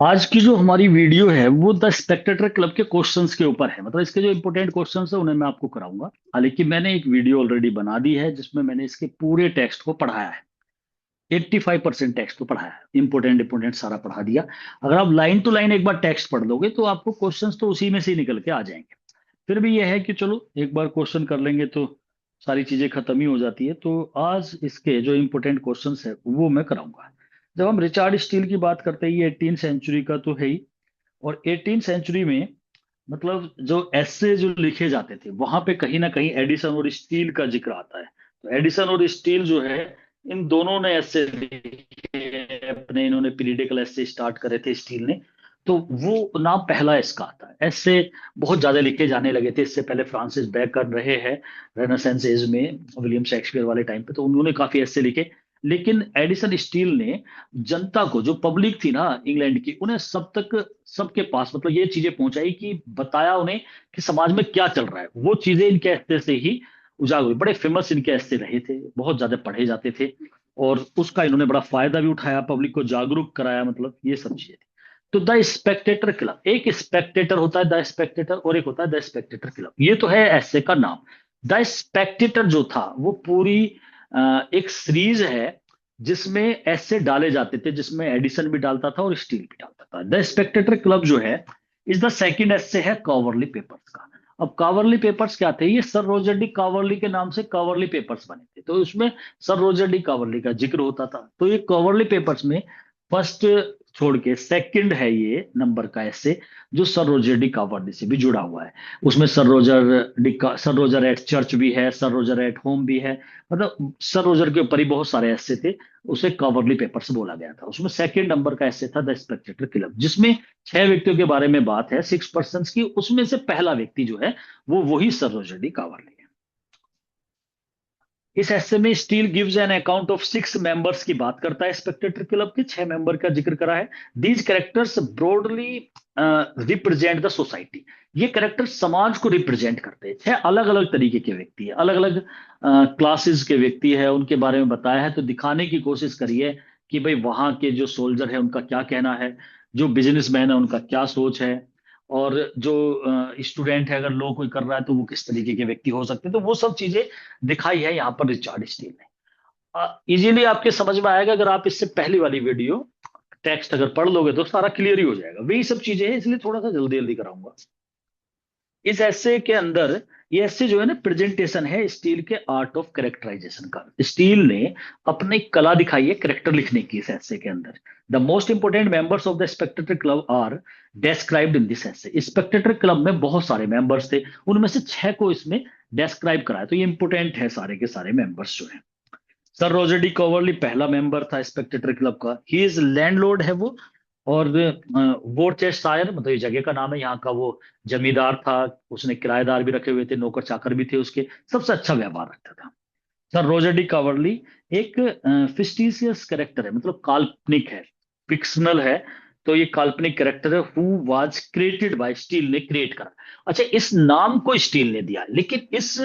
आज की जो हमारी वीडियो है वो द स्पेक्टेटर क्लब के क्वेश्चंस के ऊपर है। मतलब इसके जो इंपॉर्टेंट क्वेश्चंस है उन्हें मैं आपको कराऊंगा। हालांकि मैंने एक वीडियो ऑलरेडी बना दी है जिसमें मैंने इसके पूरे टेक्स्ट को पढ़ाया है। 85% टेक्स्ट को पढ़ाया है, इंपॉर्टेंट इंपॉर्टेंट सारा पढ़ा दिया। अगर आप लाइन टू लाइन एक बार टेक्स्ट पढ़ लोगे तो आपको क्वेश्चंस तो उसी में से ही निकल के आ जाएंगे। फिर भी यह है कि चलो एक बार क्वेश्चन कर लेंगे तो सारी चीजें खत्म ही हो जाती है। तो आज इसके जो इंपॉर्टेंट क्वेश्चंस है वो मैं कराऊंगा। जब हम रिचार्ड स्टील की बात करते हैं, ये 18 सेंचुरी का तो है ही। और 18 सेंचुरी में मतलब जो एस्से जो लिखे जाते थे वहां पे कहीं ना कहीं एडिसन और स्टील का जिक्र आता है। तो एडिसन और स्टील जो है, इन दोनों ने एस्से लिखे अपने, इन्होंने पीरियडिकल एस्से स्टार्ट करे थे स्टील ने। तो वो नाम पहला इसका आता है। एस्से बहुत ज्यादा लिखे जाने लगे थे, इससे पहले फ्रांसिस बेकन रहे हैं रेनेसांस एज में, विलियम शेक्सपियर वाले टाइम पे, तो उन्होंने काफी एस्से लिखे। लेकिन एडिसन स्टील ने जनता को, जो पब्लिक थी ना इंग्लैंड की, उन्हें सब तक, सबके पास मतलब ये चीजें पहुंचाई कि बताया उन्हें कि समाज में क्या चल रहा है। वो चीजें इनके ऐसे से ही उजागर हुई। बड़े फेमस इनके ऐसे रहे थे, बहुत ज्यादा पढ़े जाते थे। और उसका इन्होंने बड़ा फायदा भी उठाया, पब्लिक को जागरूक कराया, मतलब ये सब चीजें थी। तो द स्पेक्टेटर क्लब, एक स्पेक्टेटर होता है द स्पेक्टेटर, और एक होता है द स्पेक्टेटर क्लब। ये तो है ऐसे का नाम। द स्पेक्टेटर जो था वो पूरी एक सीरीज है जिसमें ऐसे डाले जाते थे, जिसमें एडिसन भी डालता था और स्टील भी डालता था। द स्पेक्टेटर क्लब जो है, इस द सेकंड ऐसे है कावर्ली पेपर्स का। अब कावर्ली पेपर्स क्या थे? ये सर रोजर डी कावर्ली के नाम से कावर्ली पेपर्स बने थे। तो उसमें सर रोजर डी कावर्ली का जिक्र होता था। तो ये कावर्ली पेपर्स में फर्स्ट छोड़ के सेकंड है ये नंबर का ऐसे, जो सर रोजर डी कावर्ली से भी जुड़ा हुआ है। उसमें सर रोजर एट चर्च भी है, सर रोजर एट होम भी है। मतलब सर रोजर के ऊपर ही बहुत सारे ऐसे थे। उसे कवर्ली पेपर्स बोला गया था। उसमें सेकंड नंबर का ऐसे था द स्पेक्टेटर क्लब, जिसमें 6 व्यक्तियों के बारे में बात है, 6 पर्सन की। उसमें से पहला व्यक्ति जो है वो वही सर रोजर डी कावर्ली है। इस ऐसे में steel gives an account of 6 members की बात करता है। स्पेक्टेटर क्लब के 6 मेंबर का जिक्र करा है। These characters broadly represent the society. ये कैरेक्टर समाज को रिप्रेजेंट करते हैं। 6 अलग अलग तरीके के व्यक्ति है, अलग अलग क्लासेस के व्यक्ति है, उनके बारे में बताया है। तो दिखाने की कोशिश करिए कि भाई वहां के जो सोल्जर है उनका क्या कहना है, जो बिजनेसमैन है उनका क्या सोच है, और जो स्टूडेंट है, अगर लो कोई कर रहा है तो वो किस तरीके के व्यक्ति हो सकते हैं। तो वो सब चीजें दिखाई है यहाँ पर रिचार्ड स्टील ने। इजीली आपके समझ में आएगा अगर आप इससे पहली वाली वीडियो टेक्स्ट अगर पढ़ लोगे तो सारा क्लियर ही हो जाएगा। वही सब चीजें हैं, इसलिए थोड़ा सा जल्दी जल्दी कराऊंगा। इस ऐसे के अंदर, ये ऐसे जो है ना, प्रेजेंटेशन है स्टील के आर्ट ऑफ कैरेक्टराइजेशन का। स्टील ने अपनी कला दिखाई है कैरेक्टर लिखने की इस ऐसे के अंदर। The most important members of the Spectator club are described in this essay. Spectator club में बहुत सारे मेंबर्स थे, उनमें से 6 को इसमें डेस्क्राइब कराया। तो ये इंपोर्टेंट है सारे के सारे मेंबर्स जो है। सर रॉजर डी कवर्ली पहला मेंबर था स्पेक्टेटर क्लब का। ही इज लैंडलॉर्ड है वो। और वोरचेस्टायर, मतलब ये जगह का नाम है यहाँ का, वो जमींदार था। उसने किराएदार भी रखे हुए थे, नौकर चाकर भी थे उसके। सबसे अच्छा व्यवहार रखता था। सर रॉजर डी कावर्ली एक फिस्टिशियस कैरेक्टर है, मतलब काल्पनिक है, फिक्शनल है। तो ये काल्पनिक कैरेक्टर है। Who was created by, steel ने क्रिएट करा। अच्छा, इस नाम को स्टील ने दिया, लेकिन इस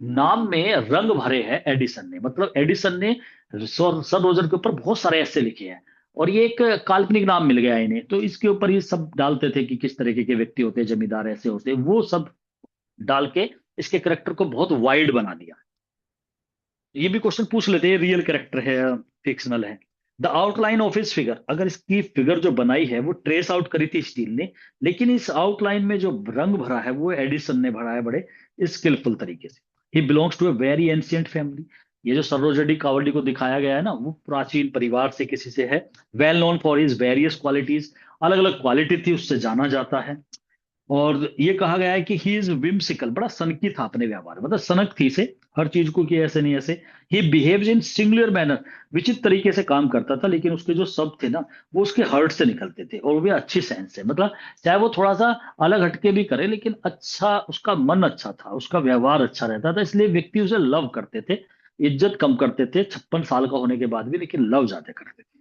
नाम में रंग भरे हैं एडिसन ने। मतलब एडिसन ने सर रोजर के ऊपर बहुत सारे ऐसे लिखे हैं, और ये एक काल्पनिक नाम मिल गया इन्हें। तो इसके ऊपर ये सब डालते थे कि किस तरीके के व्यक्ति होते हैं, जमींदार ऐसे होते हैं, वो सब डाल के इसके करेक्टर को बहुत वाइड बना दिया। ये भी क्वेश्चन पूछ लेते हैं, रियल कैरेक्टर है या फिक्शनल है। The outline of his figure, अगर इसकी फिगर जो बनाई है वो ट्रेस आउट करी थी स्टील ने, लेकिन इस आउटलाइन में जो रंग भरा है वो एडिसन ने भरा है बड़े स्किलफुल तरीके से। He belongs to a very ancient family. ये जो सरोजडी कावल्डी को दिखाया गया है ना, वो प्राचीन परिवार से किसी से है। Well known for his various qualities, अलग अलग क्वालिटी थी उससे जाना जाता है। और ये कहा गया है कि ही इज विम्सिकल, बड़ा सनकी था अपने व्यवहार में, मतलब सनक थी इसे हर चीज को, कि ऐसे नहीं ऐसे। He behaves in singular manner, विचित्र तरीके से काम करता था, लेकिन उसके जो शब्द थे ना वो उसके हर्ट से निकलते थे, और वो भी अच्छी सेंस से। मतलब चाहे वो थोड़ा सा अलग हटके भी करे, लेकिन अच्छा, उसका मन अच्छा था, उसका व्यवहार अच्छा रहता था, इसलिए व्यक्ति उसे लव करते थे। इज्जत कम करते थे 56 साल का होने के बाद भी, लेकिन लव ज्यादा करते थे।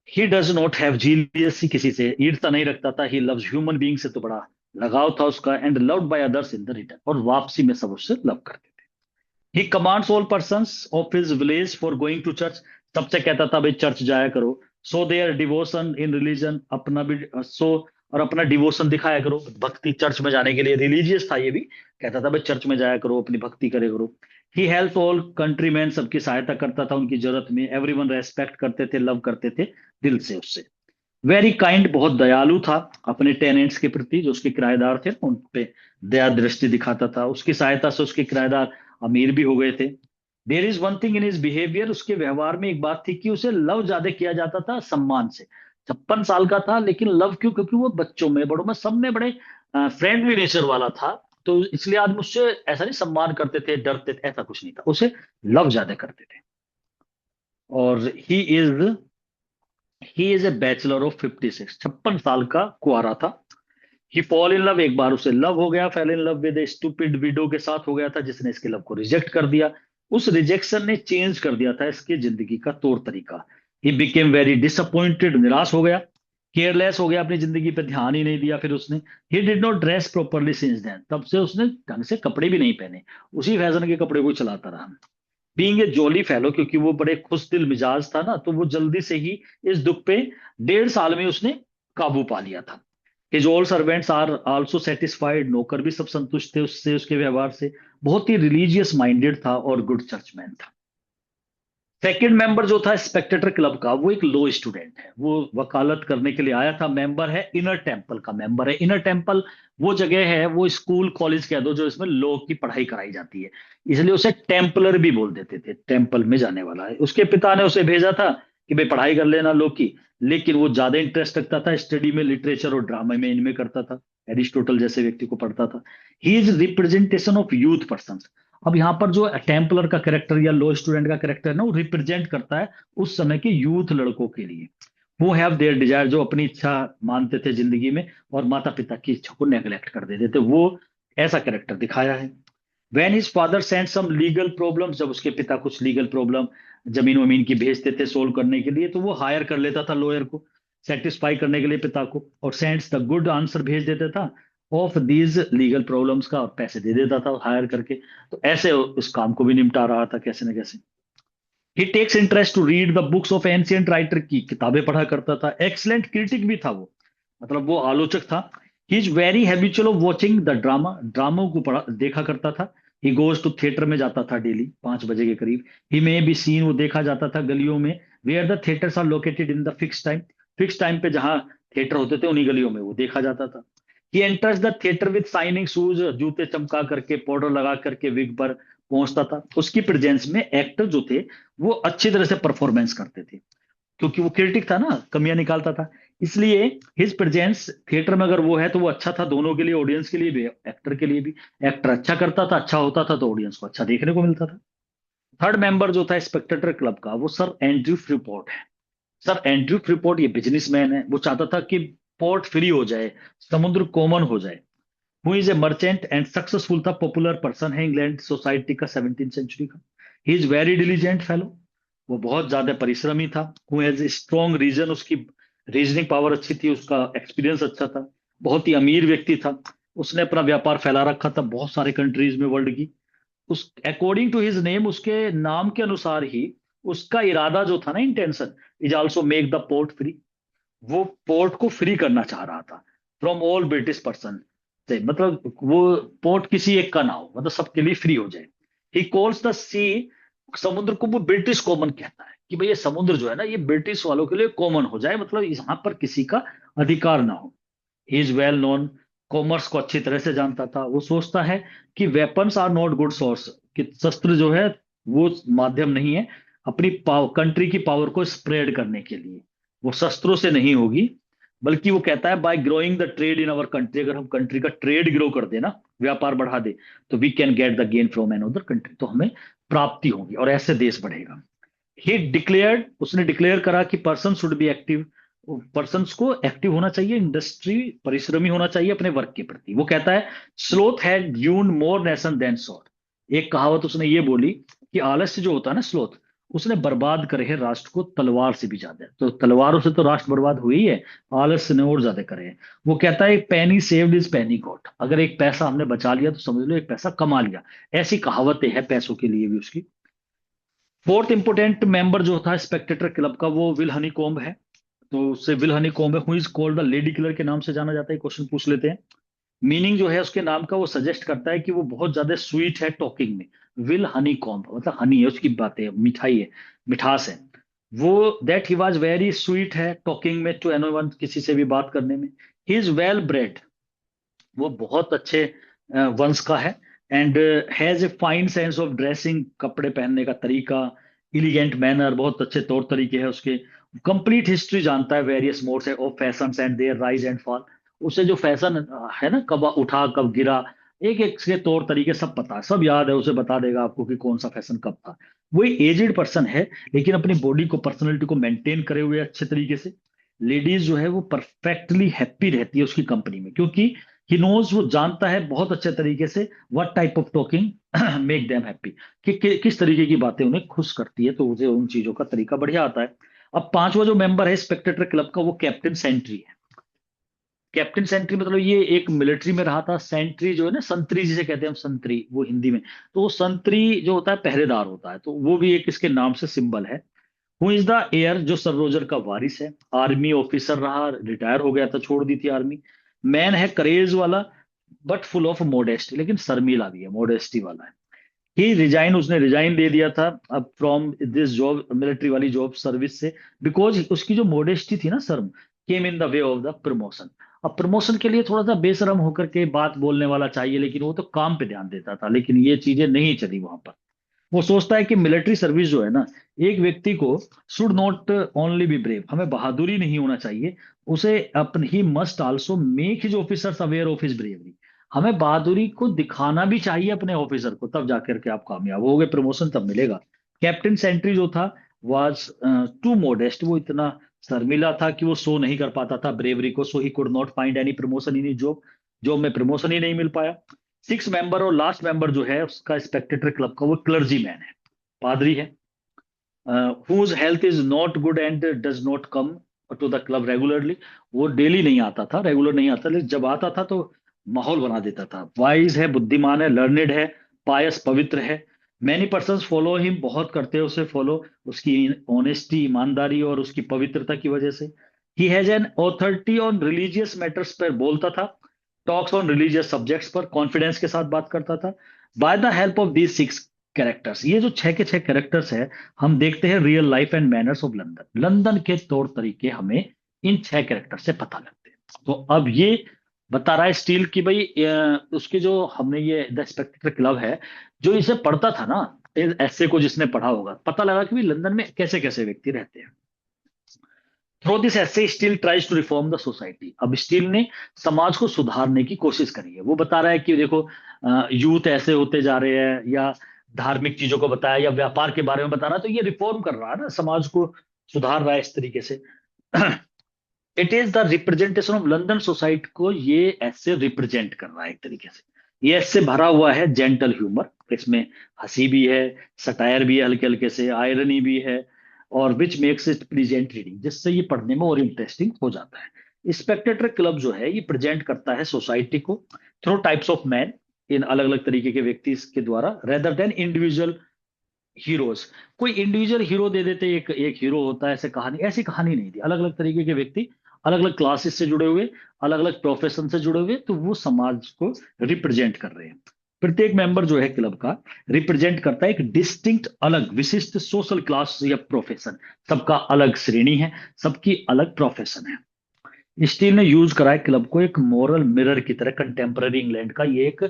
ही डज नॉट हैव जीलियसी, किसी से ईर्ष्या नहीं रखता था। ही लव्स ह्यूमन बीइंग, से तो बड़ा लगाव था उसका। And loved by others in the return, और वापसी में सब उससे लव करते थे। He commands all persons of his village for going to church. सबसे कहता था भाई चर्च जाया करो। So their devotion in religion, अपना भी सो और अपना डिवोशन दिखाया करो, भक्ति, चर्च में जाने के लिए रिलीजियस था ये भी, कहता था भाई चर्च में जाया करो, अपनी भक्ति करे करो। ही हेल्प ऑल कंट्रीमैन, सबकी सहायता करता था उनकी जरूरत में। एवरीवन रेस्पेक्ट करते थे, लव करते थे दिल से उससे। वेरी काइंड, बहुत दयालु था अपने टेनेंट्स के प्रति, जो उसके किराएदार थे उन पे दया दृष्टि दिखाता था। उसकी सहायता से उसके किराएदार अमीर भी हो गए थे। There is one thing in his behaviour, उसके व्यवहार में एक बात थी कि उसे लव ज्यादा किया जाता था सम्मान से। 56 साल का था लेकिन लव क्यों? क्योंकि वो बच्चों में बड़ों में सब में बड़े फ्रेंडली नेचर वाला था। तो इसलिए आदमी उससे ऐसा नहीं सम्मान करते थे, डरते थे, ऐसा कुछ नहीं था, उसे लव ज्यादा करते थे। और he is a bachelor of 56, 56 साल का कुआरा था। ही फॉल इन लव, एक बार उसे लव हो गया, fail in love with A stupid window के साथ हो गया था जिसने इसके लव को रिजेक्ट कर दिया। उस रिजेक्शन ने चेंज कर दिया था इसकी जिंदगी का तौर तरीका। ही बिकेम वेरी डिसअपॉइंटेड, निराश हो गया, केयरलेस हो गया, अपनी जिंदगी पे ध्यान ही नहीं दिया फिर उसने। He did not dress properly since then, तब से उसने ढंग से कपड़े भी नहीं पहने, उसी फैशन के कपड़े को चलाता रहा। बीइंग ए जॉली फेलो, क्योंकि वो बड़े खुश दिल मिजाज था ना, तो वो जल्दी से ही इस दुख पे 1.5 साल में उसने काबू पा लिया था। His all servants are also satisfied, नौकर भी सब संतुष्ट थे उससे, उसके व्यवहार से। बहुत ही रिलीजियस माइंडेड था और गुड चर्चमैन था। सेकंड मेंबर जो था स्पेक्टेटर क्लब का, वो एक लो स्टूडेंट है, वो वकालत करने के लिए आया था। मेंबर है इनर टेम्पल का, मेंबर है इनर टेम्पल। वो जगह है, वो स्कूल कॉलेज कह दो जो इसमें लॉ की पढ़ाई कराई जाती है, इसलिए उसे टेम्पलर भी बोल देते थे, टेम्पल में जाने वाला है। उसके पिता ने उसे भेजा था कि भाई पढ़ाई कर लेना लॉ की, लेकिन वो ज्यादा इंटरेस्ट रखता था स्टडी में, लिटरेचर और ड्रामा में, इनमें करता था, एरिस्टोटल जैसे व्यक्ति को पढ़ता था। He is representation of youth person. अब यहाँ पर जो टेम्पलर का कैरेक्टर या लो स्टूडेंट का कैरेक्टर है ना, वो रिप्रेजेंट करता है उस समय के यूथ लड़कों के लिए। वो हैव देयर डिजायर, जो अपनी इच्छा मानते थे जिंदगी में और माता पिता की इच्छा को नेग्लेक्ट कर देते थे, वो ऐसा कैरेक्टर दिखाया है। When his father send some legal problem, जब उसके पिता कुछ लीगल प्रॉब्लम जमीन वमीन की भेजते थे सोल्व करने के लिए, तो वो हायर कर लेता था लॉयर को सेटिस्फाई करने के लिए पिता को, और सेंड्स द गुड आंसर भेज देता था ऑफ दीज लीगल प्रॉब्लम्स का, और पैसे दे देता था हायर करके। तो ऐसे उस काम को भी निपटा रहा था कैसे न कैसे। He takes interest to read the books of ancient writer, की किताबें पढ़ा करता था। एक्सलेंट क्रिटिक भी था वो, मतलब वो आलोचक था। He is very habitual of watching the drama, ड्रामो को पढ़ा देखा करता था। ही गोज टू थिएटर में जाता था डेली 5 बजे के करीब। ही मे बी सीन, वो देखा जाता था गलियों में, where the theatres are located in the fix time, fix time पे जहां थिएटर होते थे उन्हीं गलियों में वो देखा जाता था। He enters the theatre with shining shoes, जूते चमका करके, पाउडर लगा करके विग पर पहुंचता था। उसकी प्रेजेंस में एक्टर जो थे वो अच्छी तरह से परफॉर्मेंस करते थे, क्योंकि वो क्रिटिक था ना, कमियां निकालता था, इसलिए हिज प्रेजेंस थिएटर में अगर वो है तो वो अच्छा था दोनों के लिए, ऑडियंस के लिए भी, एक्टर के लिए भी। एक्टर अच्छा करता था, अच्छा होता था, तो ऑडियंस को अच्छा देखने को मिलता था। थर्ड मेंबर जो था स्पेक्टेटर क्लब का, वो सर एंड्रयू फ्रीपोर्ट है। सर एंड्रयू फ्रीपोर्ट ये बिजनेसमैन है, वो चाहता था कि पोर्ट फ्री हो जाए, समुद्र कॉमन हो जाए। Who is a merchant and successful था, पॉपुलर पर्सन है इंग्लैंड सोसाइटी का 17th सेंचुरी का। ही इज वेरी डिलीजेंट फेलो, वो बहुत ज्यादा परिश्रमी था। हु हैज स्ट्रॉन्ग रीजन, उसकी रीजनिंग पावर अच्छी थी, उसका एक्सपीरियंस अच्छा था। बहुत ही अमीर व्यक्ति था, उसने अपना व्यापार फैला रखा था बहुत सारे कंट्रीज में वर्ल्ड की। उस अकॉर्डिंग टू हिज नेम, उसके नाम के अनुसार ही उसका इरादा जो था ना, intention, is also make the port free. वो पोर्ट को फ्री करना चाह रहा था फ्रॉम ऑल ब्रिटिश पर्सन से, मतलब वो पोर्ट किसी एक का ना हो, मतलब सबके लिए फ्री हो जाए। ही कॉल्स द सी, समुद्र को वो ब्रिटिश कॉमन कहता है कि भाई ये समुद्र जो है ना, ये ब्रिटिश वालों के लिए कॉमन हो जाए, मतलब यहाँ पर किसी का अधिकार ना हो। He is well known, commerce को अच्छी तरह से जानता था। वो सोचता है कि weapons are not good source, कि शस्त्र जो है वो माध्यम नहीं है अपनी कंट्री की पावर को स्प्रेड करने के लिए, वो शस्त्रों से नहीं होगी। बल्कि वो कहता है bye growing the trade in our country, अगर हम कंट्री का ट्रेड ग्रो कर देना, व्यापार बढ़ा दे, तो we can get the gain from an other country, तो हमें प्राप्ति होगी और ऐसे देश बढ़ेगा। ही डिक्लेयर्ड, उसने डिक्लेयर करा कि person should be active, persons को एक्टिव होना चाहिए, इंडस्ट्री परिश्रमी होना चाहिए अपने वर्क के प्रति। वो कहता है sloth had done more nation than sword, एक कहावत उसने ये बोली कि आलस्य जो होता है ना, स्लोथ, उसने बर्बाद करे है राष्ट्र को तलवार से भी ज्यादा। तो तलवारों से तो राष्ट्र बर्बाद हुई है, आलस्य ने और ज्यादा करे हैं। वो कहता है पैनी सेव्ड इज पैनी गॉट, अगर एक पैसा हमने बचा लिया तो समझ लो एक पैसा कमा लिया। ऐसी कहावतें हैं पैसों के लिए भी उसकी। फोर्थ इंपोर्टेंट मेंबर जो था स्पेक्टेटर क्लब का, वो विल हनीकॉम्ब है। तो उससे विल हनीकॉम्ब है, who is called the lady killer के नाम से जाना जाता है, क्वेश्चन पूछ लेते हैं। मीनिंग जो है उसके नाम का वो सजेस्ट करता है कि वो बहुत ज्यादा स्वीट है टॉकिंग में। विल हनीकॉम्ब मतलब हनी है, उसकी बातें, मिठाई है, मिठास है। वो that he was very sweet है टॉकिंग में टू एनीवन, किसी से भी बात करने में। ही इज वेल ब्रेड, वो बहुत अच्छे वंश का है। And has a fine sense of dressing, कपड़े पहनने का तरीका, इलिगेंट मैनर, बहुत अच्छे तौर तरीके हैं उसके। कंप्लीट हिस्ट्री जानता है, वेरियस मोड्स है of fashion and their rise and fall. उसे जो फैशन है ना, कब उठा कब गिरा, एक एक के तौर तरीके सब पता है, सब याद है, उसे बता देगा आपको कि कौन सा फैशन कब था। वो एजेड पर्सन है, लेकिन अपनी बॉडी को, पर्सनैलिटी को मेंटेन करे हुए अच्छे तरीके से। लेडीज जो है वो परफेक्टली हैप्पी रहती है उसकी कंपनी में, क्योंकि ही नोज, वो जानता है बहुत अच्छे तरीके से what type of talking make them happy, किस तरीके की बातें उन्हें खुश करती है, तो उसे उन चीजों का तरीका बढ़िया आता है। अब पांचवा जो मेंबर है स्पेक्टेटर क्लब का, वो कैप्टन सेंट्री है। कैप्टन सेंट्री मतलब ये एक मिलिट्री में रहा था। सेंट्री जो है ना, संतरी जिसे कहते हैं हम, संतरी वो हिंदी में। तो वो संतरी जो होता है पहरेदार होता है, तो वो भी एक इसके नाम से सिंबल है। हु इज द एयर, जो सर रोजर का वारिस है। आर्मी ऑफिसर रहा, रिटायर हो गया था, छोड़ दी थी आर्मी। मैन है करेज वाला, बट फुल ऑफ मोडेस्टी, लेकिन शर्मीला भी है, मोडेस्टी वाला है। ही रिजाइन, उसने रिजाइन दे दिया था अब फ्रॉम दिस जॉब, मिलिट्री वाली जॉब सर्विस से, बिकॉज उसकी जो मोडेस्टी थी ना, शर्म, came in the way of the promotion. अब प्रमोशन के लिए थोड़ा सा बेशरम होकर के बात बोलने वाला चाहिए, लेकिन वो तो काम पे ध्यान देता था, लेकिन ये चीजें नहीं चली वहां पर। वो सोचता है कि मिलिट्री सर्विस जो है ना, एक व्यक्ति को should not only be brave, हमें बहादुरी नहीं होना चाहिए, उसे अपनी he must also make his officers aware of his bravery. हमें बहादुरी को दिखाना भी चाहिए अपने ऑफिसर को, तब जाकर के आप कामयाब होगे, प्रमोशन तब मिलेगा। कैप्टन सेंट्री जो था वाज टू मोडेस्ट, वो इतना शर्मिला था कि वो शो नहीं कर पाता था ब्रेवरी को, so he could not find any promotion in job, job में प्रमोशन ही नहीं मिल पाया। सिक्स मेंबर और लास्ट मेंबर जो है उसका स्पेक्टेटर क्लब का, वो क्लर्जी मैन है, पादरी है। Whose health is not good and does not come to the club regularly. वो डेली नहीं आता था, रेगुलर नहीं आता, लेकिन जब आता था तो माहौल बना देता था। वाइज है, बुद्धिमान है, लर्नेड है, पायस, पवित्र है। मैनी पर्सन फॉलो हिम, बहुत करते हैं उसे फॉलो, उसकी ऑनेस्टी, ईमानदारी और उसकी पवित्रता की वजह से। He has an authority on religious matters पर बोलता था, टॉक्स ऑन रिलीजियस सब्जेक्ट्स पर कॉन्फिडेंस के साथ बात करता था। By the help of these six characters, ये जो छह के छह कैरेक्टर्स है, हम देखते हैं real life and manners of London, London के तौर तरीके हमें इन छह कैरेक्टर से पता लगते हैं। तो अब ये बता रहा है स्टील की भाई, उसके जो हमने ये द स्पेक्टेटर क्लब है, जो इसे पढ़ता था ना, ऐसे को जिसने पढ़ा होगा, पता लगा कि भाई लंदन में कैसे कैसे व्यक्ति रहते हैं। थ्रू दिस ऐसे Steele tries to reform the society, अब स्टील ने समाज को सुधारने की कोशिश करी है। वो बता रहा है कि देखो, यूथ ऐसे होते जा रहे हैं, या धार्मिक चीजों को बताया, या व्यापार के बारे में बता रहा है, तो ये रिफॉर्म कर रहा है ना, समाज को सुधार रहा है इस तरीके से। It is the representation of London society को ये ऐसे रिप्रेजेंट कर रहा है एक तरीके से। ये ऐसे भरा हुआ है जेंटल ह्यूमर, इसमें हंसी भी है, सटायर भी है, हल्के हल्के से आयरनी भी है, और which makes it pleasant reading, जिससे ये पढ़ने में और इंटरेस्टिंग हो जाता है। स्पेक्टेटर क्लब जो है ये प्रेजेंट करता है सोसाइटी को थ्रू टाइप्स ऑफ मैन, इन अलग अलग तरीके के व्यक्ति के द्वारा, रेदर देन इंडिविजुअल हीरोज। कोई इंडिविजुअल हीरो दे देते, एक एक हीरो होता है, ऐसे कहानी, ऐसी कहानी नहीं थी। अलग अलग तरीके के व्यक्ति, अलग अलग क्लासेस से जुड़े हुए, अलग अलग प्रोफेशन से जुड़े हुए, तो वो समाज को रिप्रेजेंट कर रहे हैं। प्रत्येक मेंबर जो है क्लब का रिप्रेजेंट करता है एक डिस्टिंक्ट, अलग, विशिष्ट सोशल क्लास या प्रोफेशन। सबका अलग श्रेणी है, सबकी अलग प्रोफेशन है। स्टील ने यूज करा है क्लब को एक मॉरल मिरर की तरह, कंटेम्पररी इंग्लैंड का ये एक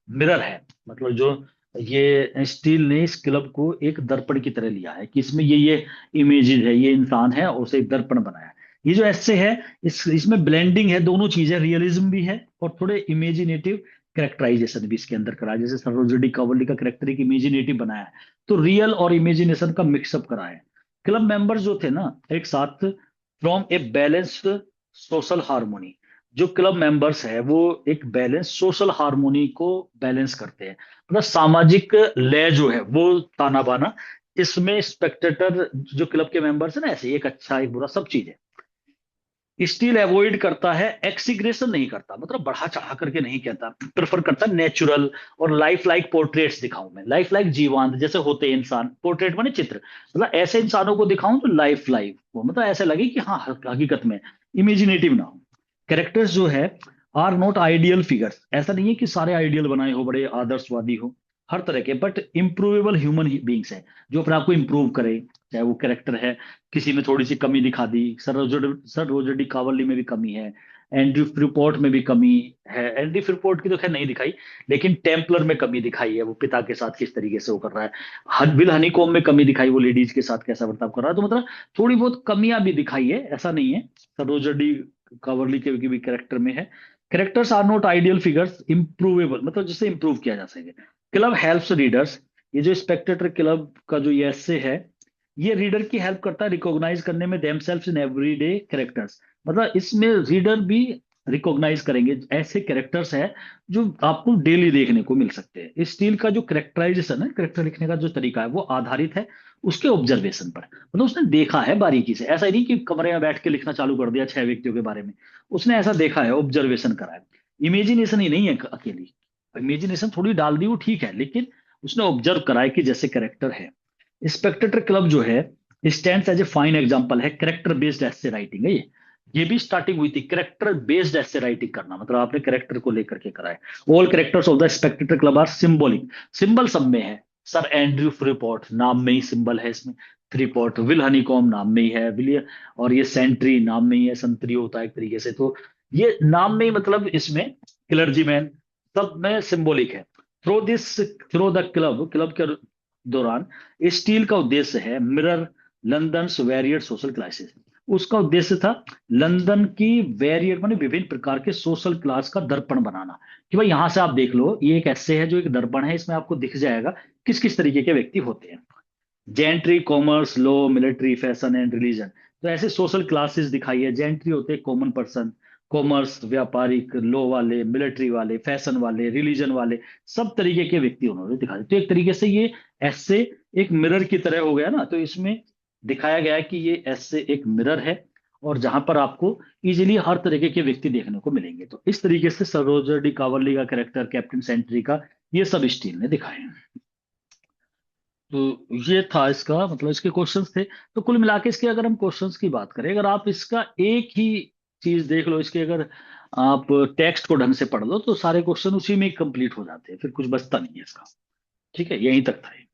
मिरर है। मतलब जो ये स्टील ने इस क्लब को एक दर्पण की तरह लिया है, कि इसमें ये इमेजेस है, ये इंसान है, और उसे एक दर्पण बनाया है। ये जो ऐसे है, इसमें ब्लेंडिंग है, दोनों चीजें, रियलिज्म भी है और थोड़े इमेजिनेटिव कैरेक्टराइजेशन भी इसके अंदर करा है। जैसे सरोजिनी कवर्ली का कैरेक्टर एक इमेजिनेटिव बनाया है, तो रियल और इमेजिनेशन का मिक्सअप करा है। क्लब मेंबर्स जो थे ना, एक साथ from a balanced social harmony, जो क्लब मेंबर्स है वो एक बैलेंस सोशल हार्मोनी को बैलेंस करते हैं, मतलब सामाजिक लय जो है वो, ताना बाना, इसमें स्पेक्टेटर जो क्लब के मेंबर्स है ना, ऐसे एक अच्छा एक बुरा सब चीज है। स्टील अवॉइड करता है, एक्सीग्रेशन नहीं करता, मतलब बढ़ा चढ़ा करके नहीं कहता, प्रेफर करता है नेचुरल और लाइफ लाइक पोर्ट्रेट्स दिखाऊं मैं, लाइफ लाइक जीवांत जैसे होते हैं इंसान, पोर्ट्रेट माने चित्र, मतलब ऐसे इंसानों को दिखाऊं जो लाइफ लाइफ हो, मतलब ऐसे लगे कि हाँ हकीकत में, इमेजिनेटिव ना हो। कैरेक्टर्स जो है आर नॉट आइडियल फिगर्स, ऐसा नहीं है कि सारे आइडियल बनाए हो, बड़े आदर्शवादी हो, हर तरह के, बट इम्प्रूवेबल ह्यूमन बींग्स है, जो अपने आप को इम्प्रूव करे। चाहे वो कैरेक्टर है, किसी में थोड़ी सी कमी दिखा दी, सर रोजर डी कावर्ली में भी कमी है, एंड्रयू फ्रीपोर्ट में भी कमी है, एंड्रयू फ्रीपोर्ट की तो खैर नहीं दिखाई, लेकिन टेम्पलर में कमी दिखाई है, वो पिता के साथ किस तरीके से वो कर रहा है, विल हनीकॉम में कमी दिखाई, वो लेडीज के साथ कैसा बर्ताव कर रहा है, तो मतलब थोड़ी बहुत कमियां भी दिखाई है, ऐसा नहीं है। सर रोजर डी कावर्ली के भी कैरेक्टर में है। Characters are not ideal figures, improvable, मतलब जिससे इंप्रूव किया जा सके। क्लब हेल्प्स रीडर्स, ये जो स्पेक्टेटर क्लब का जो ये essay है, ये रीडर की हेल्प करता है रिकॉग्नाइज करने में देमसेल्व्स इन एवरीडे कैरेक्टर्स, मतलब इसमें रीडर भी रिकॉग्नाइज करेंगे ऐसे कैरेक्टर्स है जो आपको डेली देखने को मिल सकते हैं। इस स्टील का जो कैरेक्टराइजेशन है, कैरेक्टर लिखने का जो तरीका है, वो आधारित है उसके ऑब्जर्वेशन पर, मतलब उसने देखा है बारीकी से, ऐसा ही नहीं कि कमरे में बैठ के लिखना चालू कर दिया 6 व्यक्तियों के बारे में, उसने ऐसा देखा है, ऑब्जर्वेशन करा है। इमेजिनेशन ही नहीं है अकेली, इमेजिनेशन थोड़ी डाल दी वो ठीक है, लेकिन उसने ऑब्जर्व करा है कि जैसे कैरेक्टर है। स्पेक्टेटर क्लब जो है stands as a fine example है, कैरेक्टर बेस्ड एसे राइटिंग है ये भी स्टार्टिंग हुई थी कैरेक्टर बेस्ड एसे राइटिंग करना, मतलब आपने कैरेक्टर को लेकर के करा है। All characters of the Spectator club are symbolic, symbol सब में है, सर एंड्रयू फ्रीपोर्ट नाम में ही सिंबल है इसमें, फ्रीपोर्ट, विल हनीकॉम नाम में ही है, विलियम, और ये सेंट्री नाम में ही है, संतरी होता है एक तरीके से, तो ये नाम में ही मतलब इसमें क्लर्जीमैन सब में सिंबॉलिक है। Through this, through the club, club के दौरान स्टील का उद्देश्य है mirror London variety social classes, उसका उद्देश्य था लंदन की वेरिएट माने विभिन्न प्रकार के सोशल क्लास का दर्पण बनाना, कि भाई यहां से आप देख लो, ये एक ऐसे है जो एक दर्पण है, इसमें आपको दिख जाएगा किस किस तरीके के व्यक्ति होते हैं। Gentry, commerce, law, military, fashion and religion, तो ऐसे सोशल क्लासेस दिखाई है। जेंट्री होते हैं कॉमन पर्सन, कॉमर्स व्यापारिक, लॉ वाले, मिलिट्री वाले, फैशन वाले, रिलीजन वाले, सब तरीके के व्यक्ति उन्होंने दिखाए, तो एक तरीके से ये ऐसे एक मिरर की तरह हो गया ना, तो इसमें दिखाया गया है कि ये ऐसे एक मिरर है, और जहां पर आपको इजीली हर तरीके के व्यक्ति देखने को मिलेंगे, तो इस तरीके से सर रोजर डी कावर्ली का कैरेक्टर, कैप्टन सेंट्री का, ये सब स्टील ने दिखाए हैं। तो ये था इसका मतलब, इसके क्वेश्चंस थे। तो कुल मिला के इसके अगर हम क्वेश्चंस की बात करें, अगर आप इसका एक ही चीज देख लो, इसके अगर आप टेक्स्ट को ढंग से पढ़ लो, तो सारे क्वेश्चन उसी में कंप्लीट हो जाते हैं, फिर कुछ बचता नहीं है इसका। ठीक है, यहीं तक था ये।